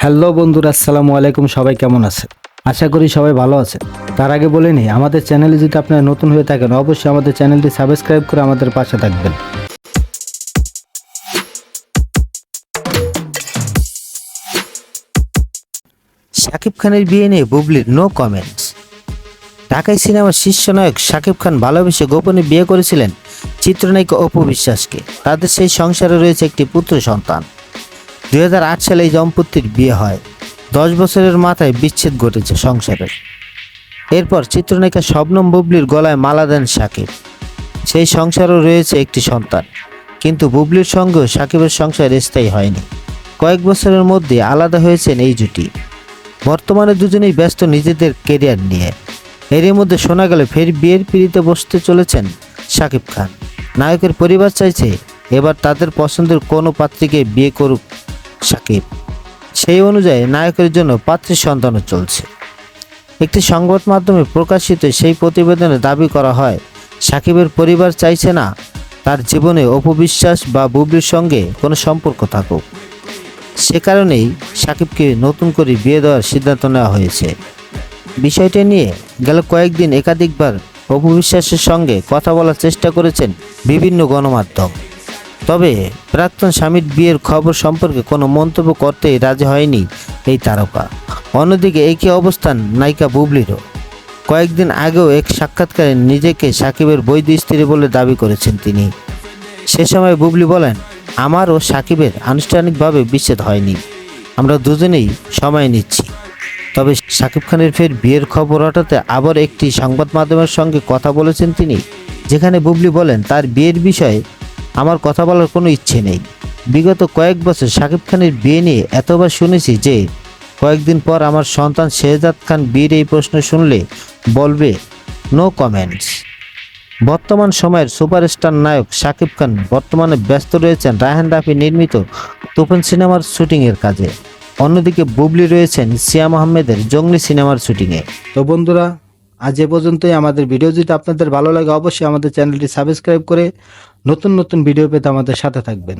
Hello বন্ধুরা, আসসালামু আলাইকুম। সবাই কেমন আছে? আশা করি সবাই ভালো আছে। তার আগে বলে নিই, আমাদের চ্যানেলে যদি আপনারা নতুন হয়ে থাকেন অবশ্যই আমাদের চ্যানেলটি সাবস্ক্রাইব করে আমাদের পাশে থাকবেন। শাকিব খানের বিয়ে নিয়ে বুবলির নো কমেন্টস। ঢাকাই সিনেমার শীর্ষ নায়ক শাকিব খান ভালোবেসে গোপনে বিয়ে করেছিলেন চিত্রনায়িকা অপু বিশ্বাসকে। তাদের সেই সংসারে রয়েছে একটি পুত্র সন্তান। 2008 সালে এই দম্পতির বিয়ে হয়। 10 বছরের মাথায় বিচ্ছেদ ঘটেছে সংসারের। এরপর চিত্রনায়িকা শবনম বুবলির গলায় মালা দেন শাকিব। সেই সংসারও রয়েছে একটি সন্তান। কিন্তু বুবলির সঙ্গেও শাকিবের সংসার স্থায়ী হয়নি। কয়েক বছরের মধ্যে আলাদা হয়েছেন এই জুটি। বর্তমানে দুজনেই ব্যস্ত নিজেদের কেরিয়ার নিয়ে। এরই মধ্যে শোনা গেল ফের বিয়ের পিঁড়িতে বসতে চলেছেন শাকিব খান। নায়কের পরিবার চাইছে এবার তাদের পছন্দের কোনো পাত্রীকে বিয়ে করুক শাকিব। সেই অনুযায়ী নায়কের জন্য পাত্রীর সন্ধানও চলছে। একটি সংবাদ মাধ্যমে প্রকাশিত সেই প্রতিবেদনে দাবি করা হয়, শাকিবের পরিবার চাইছে না তার জীবনে অপু বিশ্বাস বা বুবলির সঙ্গে কোনো সম্পর্ক থাকুক। সে কারণেই শাকিবকে নতুন করে বিয়ে দেওয়ার সিদ্ধান্ত নেওয়া হয়েছে। বিষয়টি নিয়ে গেল কয়েকদিন একাধিকবার অপু বিশ্বাসের সঙ্গে কথা বলার চেষ্টা করেছেন বিভিন্ন গণমাধ্যম। তবে প্রাক্তন স্বামীর বিয়ের খবর সম্পর্কে কোনো মন্তব্য করতেই রাজি হয়নি এই তারকা। অন্যদিকে একই অবস্থান নায়িকা বুবলিরও। কয়েকদিন আগেও এক সাক্ষাৎকারে নিজেকে শাকিবের বৈধ স্ত্রী বলে দাবি করেছেন তিনি। সে সময় বুবলি বলেন, আমার ও শাকিবের আনুষ্ঠানিকভাবে বিচ্ছেদ হয়নি, আমরা দুজনেই সময় নিচ্ছি। তবে শাকিব খানের ফের বিয়ের খবর হঠাতে আবার একটি সংবাদ মাধ্যমের সঙ্গে কথা বলেছেন তিনি, যেখানে বুবলি বলেন, তার বিয়ের বিষয়ে আমার কথা বলার কোনো ইচ্ছে নেই। বিগত কয়েক বছর শাকিব খানের বিয়ে নিয়ে এতবার শুনেছি যে কয়েকদিন পর আমার সন্তান শেহজাদ খান বিয়ের এই প্রশ্ন শুনলে বলবে নো কমেন্টস। বর্তমান সময়ের সুপারস্টার নায়ক শাকিব খান বর্তমানে ব্যস্ত রয়েছেন রায়হান রাফি নির্মিত তুফান সিনেমার শুটিংয়ের কাজে। অন্যদিকে বুবলি রয়েছেন সিয়াম আহমেদের জঙ্গলি সিনেমার শুটিংয়ে। তো বন্ধুরা, আজ এ পর্যন্তই। আমাদের ভিডিও যদি আপনাদের ভালো লাগে অবশ্যই আমাদের চ্যানেলটি সাবস্ক্রাইব করে নতুন নতুন ভিডিও পেতে আমাদের সাথে থাকবেন।